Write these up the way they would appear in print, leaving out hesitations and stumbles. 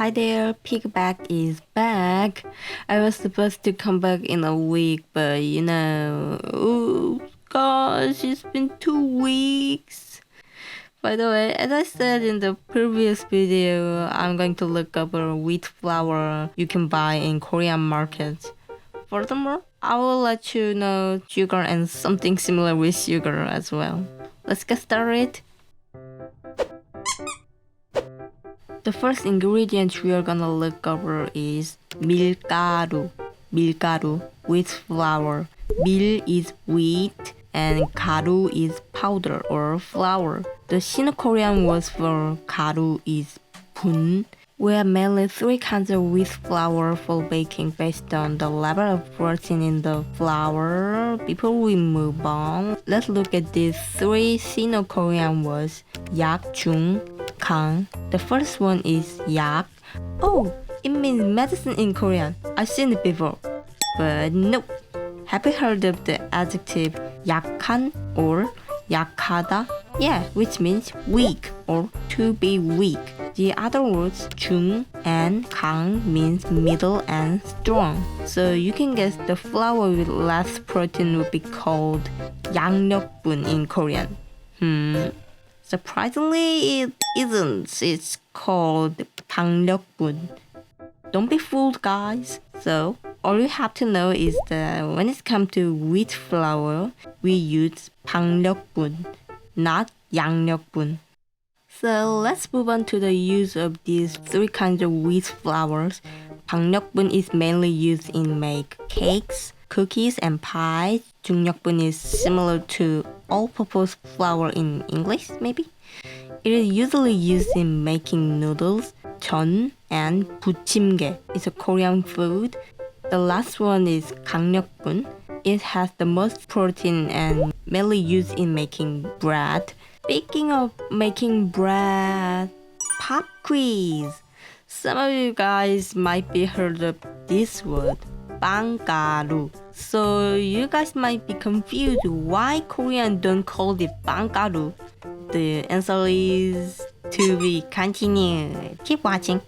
Hi there, Pigback is back. I was supposed to come back in a week, but oh gosh, it's been 2 weeks. By the way, as I said in the previous video, I'm going to look up a wheat flour you can buy in Korean markets. Furthermore, I will let you know sugar and something similar with sugar as well. Let's get started. The first ingredient we are gonna look over is 밀가루. 밀가루, wheat flour. 밀 is wheat and 가루 is powder or flour. The Sino-Korean word for 가루 is 분. We have mainly 3 kinds of wheat flour for baking based on the level of protein in the flour. Before we move on, let's look at these 3 Sino-Korean words. 약, 중, 강. The first one is 약. Oh, it means medicine in Korean. I've seen it before. But nope. Have you heard of the adjective 약한 or 약하다? Yeah, which means weak or to be weak. The other words 중 and 강 means middle and strong. So you can guess the flour with less protein would be called 양력분 in Korean. Surprisingly, it isn't. It's called 박력분. Don't be fooled, guys. So, all you have to know is that when it comes to wheat flour, we use 박력분, not 양력분. So, let's move on to the use of these 3 kinds of wheat flours. 박력분 is mainly used in make cakes, cookies, and pies. 중력분 is similar to all-purpose flour in English, maybe? It is usually used in making noodles, 전, and 부침개. It's a Korean food. The last one is 강력분. It has the most protein and mainly used in making bread. Speaking of making bread, pop quiz. Some of you guys might be heard of this word, 빵가루. So you guys might be confused why Korean don't call it 빵가루. The answer is to be continued. Keep watching.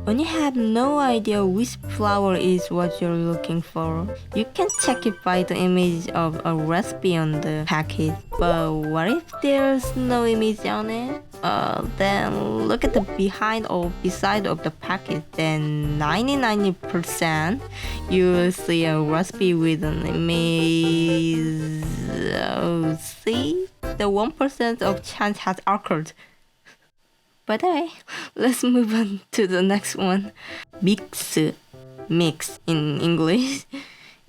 When you have no idea which flour is what you're looking for, you can check it by the image of a recipe on the package. But what if there's no image on it? Then look at the behind or beside of the package. Then 99% you will see a recipe with an image. See? The 1% of chance has occurred. But anyway, let's move on to the next one. Mix in English.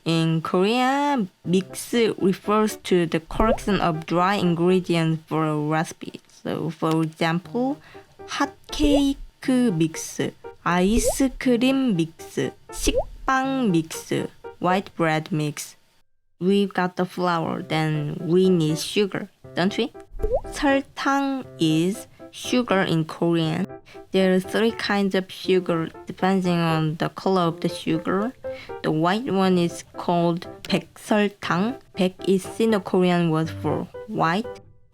In Korea, mix refers to the correction of dry ingredients for a recipe. So, for example, 핫케이크 믹스, 아이스크림 믹스, 식빵 믹스, white bread mix. We've got the flour, then we need sugar, don't we? 설탕 is sugar in Korean. There are 3 kinds of sugar depending on the color of the sugar. The white one is called 백설탕. 백 is Sino-Korean word for white.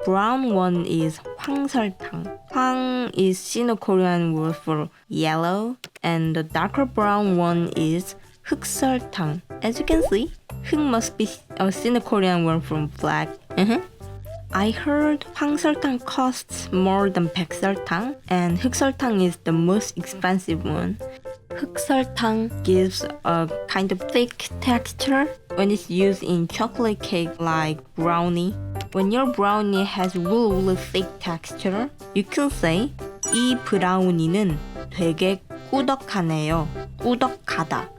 Brown one is 황설탕. 황 is Sino-Korean word for yellow. And the darker brown one is 흑설탕. As you can see, 흑 must be a Sino-Korean word from black. I heard 황설탕 costs more than 백설탕, and 흑설탕 is the most expensive one. 흑설탕 gives a kind of thick texture when it's used in chocolate cake like brownie. When your brownie has really thick texture, you can say 이 브라우니는 되게 꾸덕하네요. 꾸덕하다.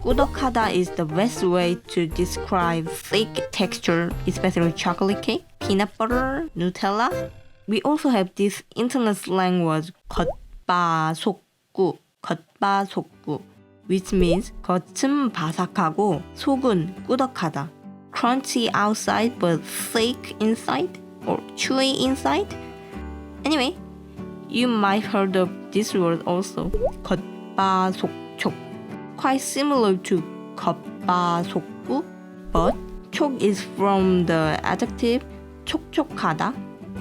꾸덕하다 is the best way to describe thick texture, especially chocolate cake, peanut butter, Nutella. We also have this internet slang word 겉바속구, 겉바속구, which means 겉은 바삭하고 속은 꾸덕하다. Crunchy outside but thick inside or chewy inside. Anyway, you might heard of this word also, 겉바속촉. Quite similar to 겉바속구, but 촉 is from the adjective 촉촉하다,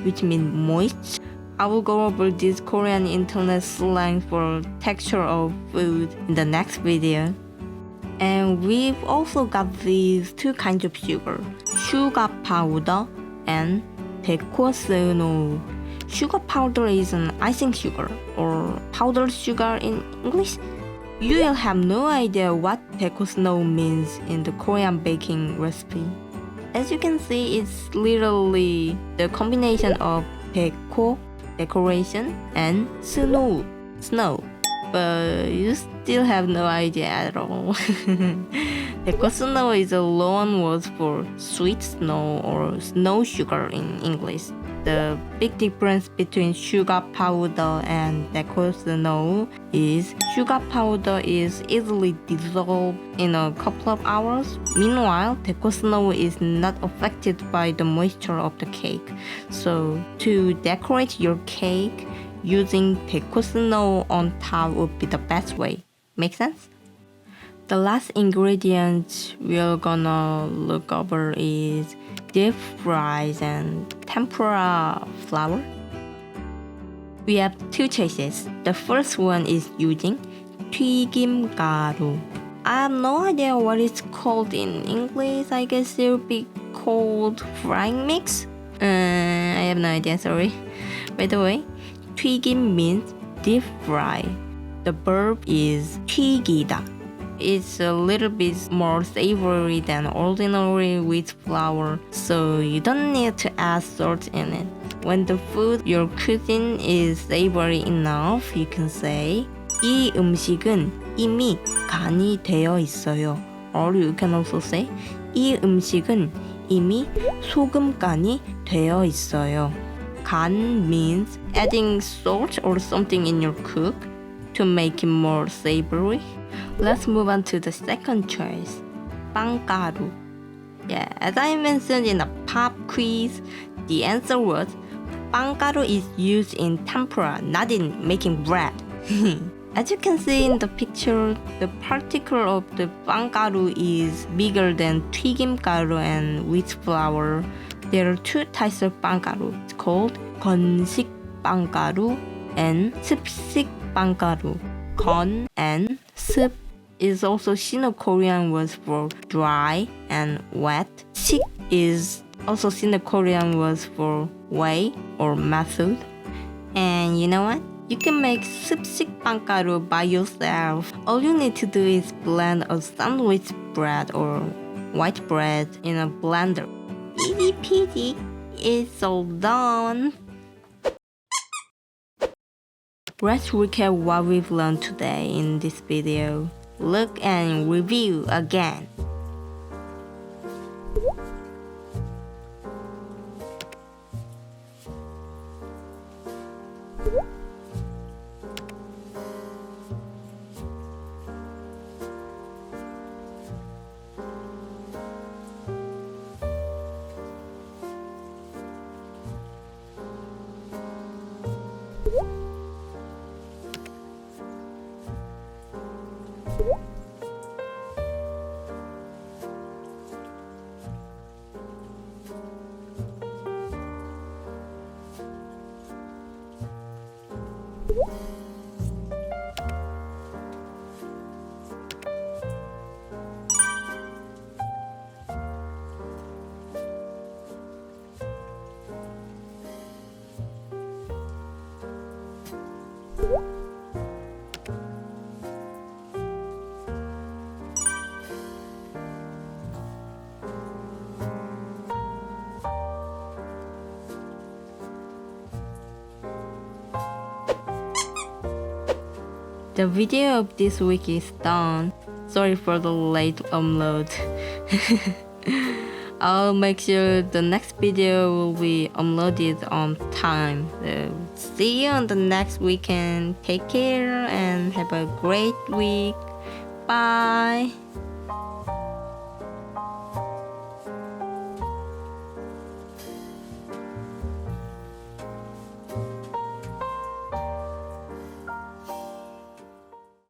which means moist. I will go over this Korean internet slang for texture of food in the next video. And we've also got these two kinds of sugar, sugar powder and 백호스노. Sugar powder is an icing sugar or powdered sugar in English. You will have no idea what 백호스노 means in the Korean baking recipe. As you can see, it's literally the combination of 백호, decoration, and snow, but you still have no idea at all. 백호스노 is a loan word for sweet snow or snow sugar in English. The big difference between sugar powder and 백호스노 is sugar powder is easily dissolved in a couple of hours. Meanwhile, 백호스노 is not affected by the moisture of the cake. So to decorate your cake, using 백호스노 on top would be the best way. Make sense? The last ingredient we're gonna look over is deep fries and tempura flour. We have two choices. The first one is using 튀김가루. I have no idea what it's called in English. I guess it would be called frying mix. I have no idea, sorry. By the way, 튀김 means deep fry. The verb is 튀기다. It's a little bit more savory than ordinary wheat flour, so you don't need to add salt in it. When the food you're cooking is savory enough, you can say 이 음식은 이미 간이 되어 있어요. Or you can also say 이 음식은 이미 소금간이 되어 있어요. 간 means adding salt or something in your cook to make it more savory. Let's move on to the second choice, 빵가루. Yeah, as I mentioned in a pop quiz, the answer was 빵가루 is used in tempura, not in making bread. As you can see in the picture, the particle of the 빵가루 is bigger than 튀김가루 and wheat flour. There are two types of 빵가루. It's called 건식 빵가루 and 습식 빵가루. 건 and 습 is also Sino-Korean words for dry and wet. 식 is also Sino-Korean words for way or method. And you know what? You can make 습식 빵가루 by yourself. All you need to do is blend a sandwich bread or white bread in a blender. Easy peasy. It's all done. Let's recap what we've learned today in this video. Look and review again. The video of this week is done. Sorry for the late upload. I'll make sure the next video will be uploaded on time. So see you on the next weekend. Take care and have a great week. Bye.